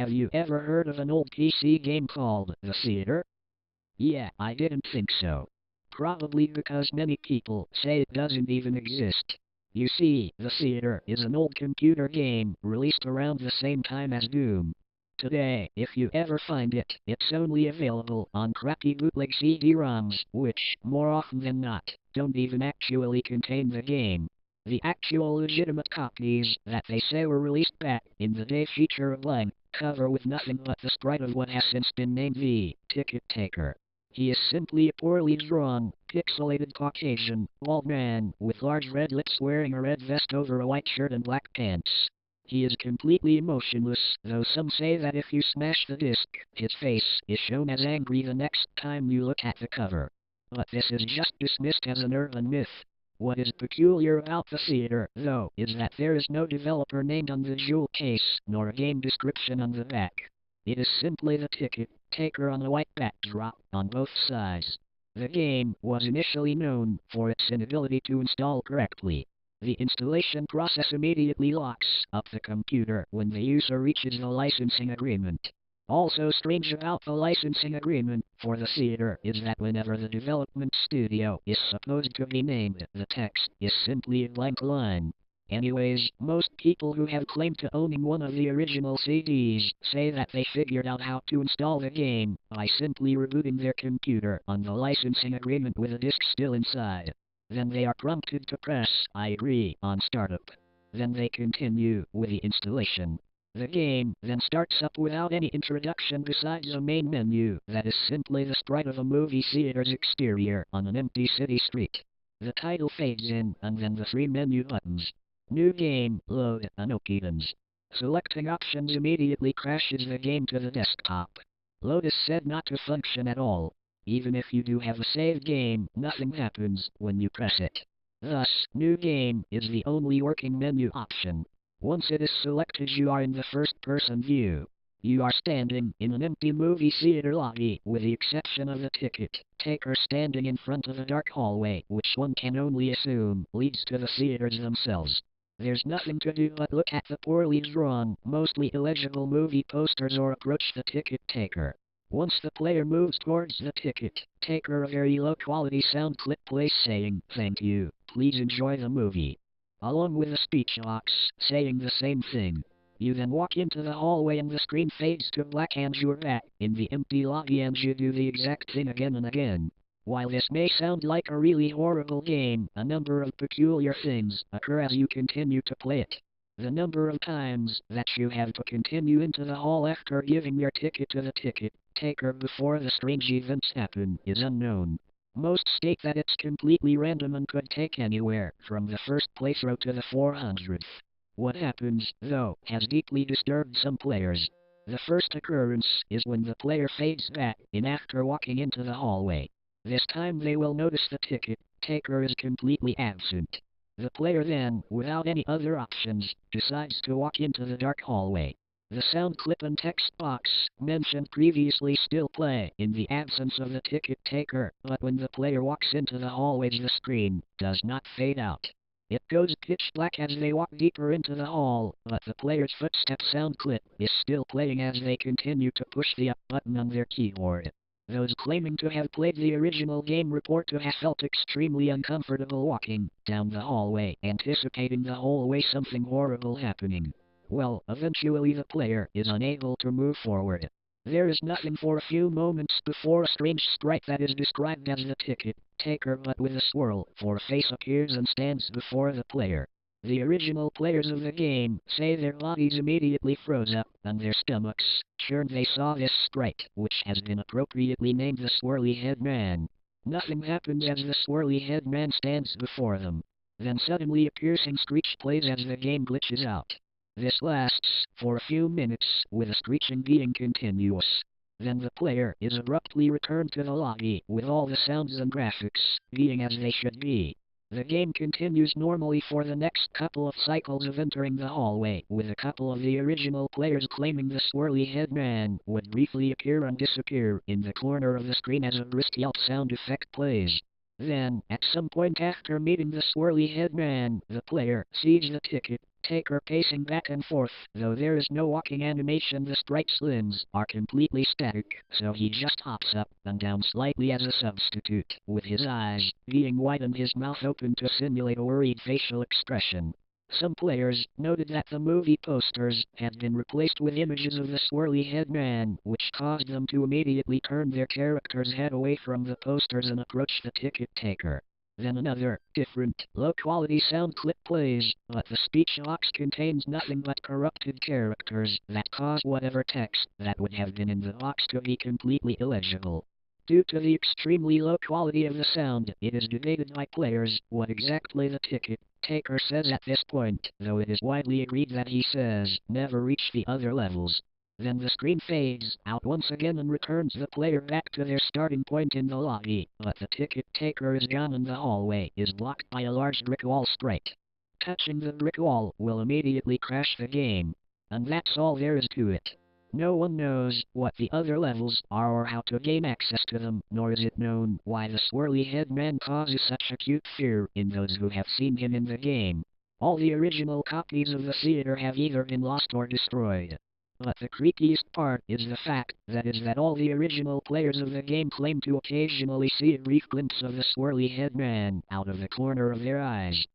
Have you ever heard of an old PC game called The Theater? Yeah, I didn't think so. Probably because many people say it doesn't even exist. You see, The Theater is an old computer game released around the same time as Doom. Today, if you ever find it, it's only available on crappy bootleg CD-ROMs, which, more often than not, don't even actually contain the game. The actual legitimate copies that they say were released back in the day feature a blank cover with nothing but the sprite of what has since been named the Ticket Taker. He is simply a poorly drawn, pixelated Caucasian, bald man with large red lips wearing a red vest over a white shirt and black pants. He is completely emotionless, though some say that if you smash the disc, his face is shown as angry the next time you look at the cover. But this is just dismissed as an urban myth. What is peculiar about The Theater, though, is that there is no developer named on the jewel case, nor a game description on the back. It is simply the Ticket Taker on a white backdrop on both sides. The game was initially known for its inability to install correctly. The installation process immediately locks up the computer when the user reaches the licensing agreement. Also strange about the licensing agreement for The Theater is that whenever the development studio is supposed to be named, the text is simply a blank line. Anyways, most people who have claimed to owning one of the original CDs say that they figured out how to install the game by simply rebooting their computer on the licensing agreement with a disc still inside. Then they are prompted to press I agree on startup. Then they continue with the installation. The game then starts up without any introduction besides a main menu that is simply the sprite of a movie theater's exterior on an empty city street. The title fades in and then the three menu buttons. New game, load, and opens. Selecting options immediately crashes the game to the desktop. Load is said not to function at all. Even if you do have a saved game, nothing happens when you press it. Thus, New Game is the only working menu option. Once it is selected, you are in the first-person view. You are standing in an empty movie theater lobby, with the exception of the ticket taker standing in front of a dark hallway, which one can only assume leads to the theaters themselves. There's nothing to do but look at the poorly drawn, mostly illegible movie posters or approach the ticket taker. Once the player moves towards the ticket taker, a very low-quality sound clip plays saying, "Thank you, please enjoy the movie," along with a speech box saying the same thing. You then walk into the hallway and the screen fades to black and you're back in the empty lobby and you do the exact thing again and again. While this may sound like a really horrible game, a number of peculiar things occur as you continue to play it. The number of times that you have to continue into the hall after giving your ticket to the ticket taker before the strange events happen is unknown. Most state that it's completely random and could take anywhere from the first playthrough to the 400th. What happens, though, has deeply disturbed some players. The first occurrence is when the player fades back in after walking into the hallway. This time they will notice the ticket taker is completely absent. The player then, without any other options, decides to walk into the dark hallway. The sound clip and text box mentioned previously still play in the absence of the ticket taker, but when the player walks into the hallway, the screen does not fade out. It goes pitch black as they walk deeper into the hall, but the player's footstep sound clip is still playing as they continue to push the up button on their keyboard. Those claiming to have played the original game report to have felt extremely uncomfortable walking down the hallway, anticipating the whole way something horrible happening. Well, eventually the player is unable to move forward. There is nothing for a few moments before a strange sprite that is described as the ticket taker but with a swirl for a face appears and stands before the player. The original players of the game say their bodies immediately froze up and their stomachs churned. They saw this sprite, which has been appropriately named the Swirly Head Man. Nothing happens as the Swirly Head Man stands before them. Then suddenly a piercing screech plays as the game glitches out. This lasts for a few minutes, with the screeching being continuous. Then the player is abruptly returned to the lobby, with all the sounds and graphics being as they should be. The game continues normally for the next couple of cycles of entering the hallway, with a couple of the original players claiming the Swirly Head Man would briefly appear and disappear in the corner of the screen as a brisk yelp sound effect plays. Then, at some point after meeting the swirly head man, the player sees the ticket taker pacing back and forth. Though there is no walking animation, the sprite's limbs are completely static, so he just hops up and down slightly as a substitute, with his eyes being wide and his mouth open to simulate a worried facial expression. Some players noted that the movie posters had been replaced with images of the swirly head man, which caused them to immediately turn their character's head away from the posters and approach the ticket taker. Then another, different, low-quality sound clip plays, but the speech box contains nothing but corrupted characters that cause whatever text that would have been in the box to be completely illegible. Due to the extremely low quality of the sound, it is debated by players what exactly the ticket taker says at this point, though it is widely agreed that he says, "Never reach the other levels." Then the screen fades out once again and returns the player back to their starting point in the lobby, but the ticket taker is gone and the hallway is blocked by a large brick wall sprite. Touching the brick wall will immediately crash the game. And that's all there is to it. No one knows what the other levels are or how to gain access to them, nor is it known why the swirly head man causes such acute fear in those who have seen him in the game. All the original copies of the theater have either been lost or destroyed. But the creepiest part is the fact that all the original players of the game claim to occasionally see a brief glimpse of the swirly head man out of the corner of their eyes.